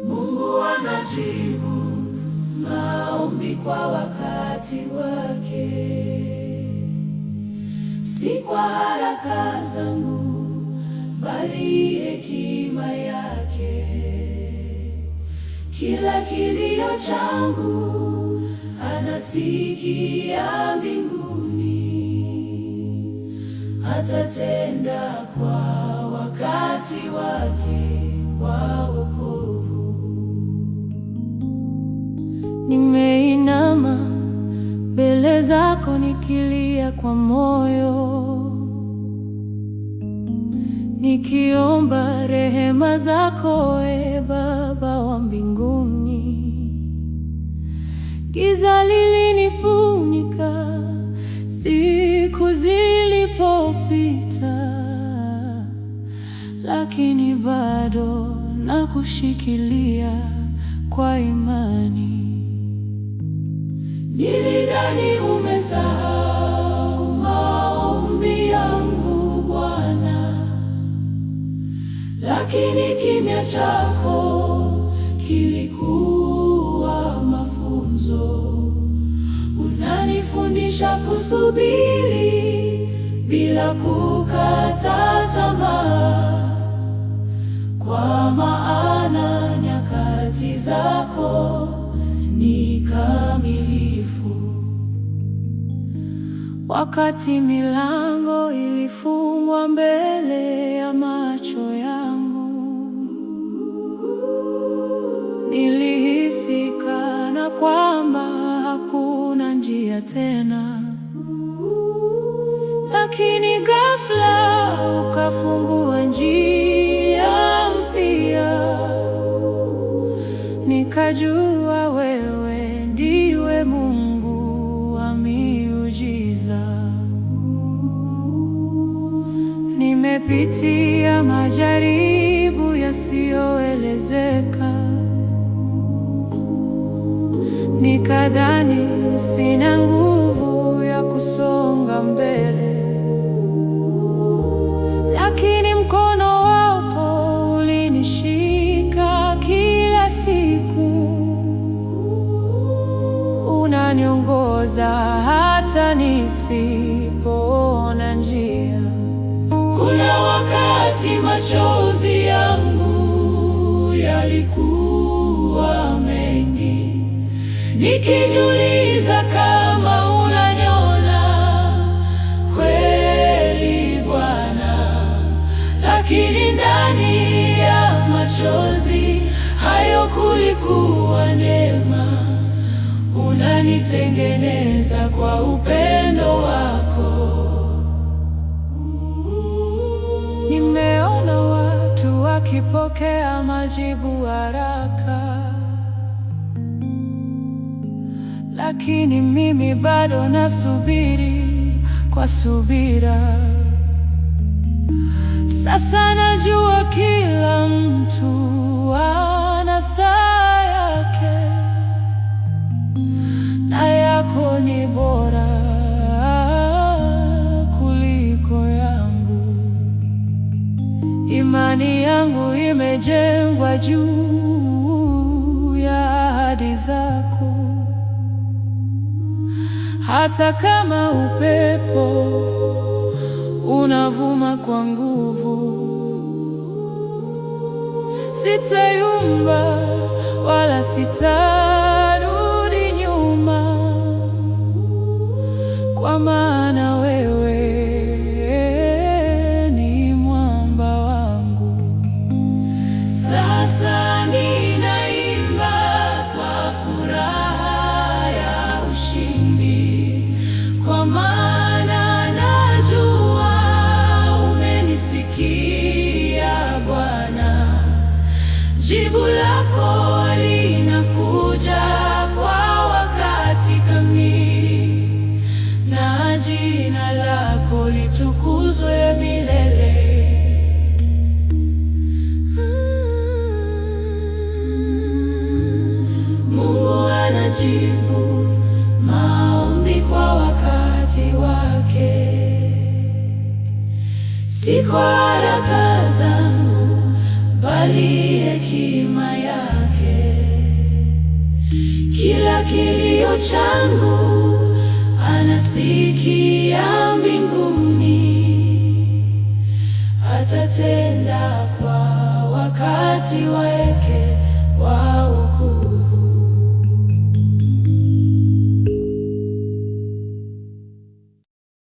Mungu anajibu maombi kwa wakati wake, si kwa haraka zangu, bali hekima yake. Kila kilio changu anasikia mbinguni, atatenda kwa wakati wake wa wokovu. Nimeinama mbele zako nikilia kwa moyo, nikiomba rehema zako, e Baba wa mbinguni. Giza lilinifunika siku zilipopita, lakini bado nakushikilia kwa imani. Nilidhani umesahau maombi yangu Bwana, lakini kimya chako kilikuwa mafunzo. Unanifundisha kusubiri bila kukata tamaa, kwa maana nyakati zako ni kamilifu. Wakati milango ilifungwa mbele ya macho yangu, nilihisi kana kwamba hakuna njia tena, lakini ghafla ukafungua njia mpya. Nikajua wewe ndiwe Mungu wa miujiza. Nimepitia majaribu yasiyoelezeka, nikadhani sina nguvu ya kusonga mbele, lakini mkono wako ulinishika kila siku. Unaniongoza hata nisipoona njia. Kuna wakati machozi yangu yalikuwa mengi, nikijiuliza kama unaniona kweli Bwana, lakini ndani ya machozi hayo kulikuwa neema. Unanitengeneza kwa upendo wako. Nimeona watu wakipokea majibu haraka, lakini mimi bado nasubiri kwa subira. Sasa najua kila mtu ana saa yake, na yako ni bora kuliko yangu. Imani yangu imejengwa juu ya ahadi zako. Hata kama upepo unavuma kwa nguvu, sitayumba wala sitarudi nyuma, kwa maana wewe ni mwamba wangu. Sasa ninaimba kwa furaha ya ushindi, kwa maana najua umenisikia Bwana. Jibu lako linakuja kwa wakati kamili, na jina lako litukuzwe milele. Mungu anajibu maombi kwa wakati wake. si kwa haraka zangu, bali hekima yake. Kila kilio changu anasikia mbinguni, atatenda kwa wakati wake.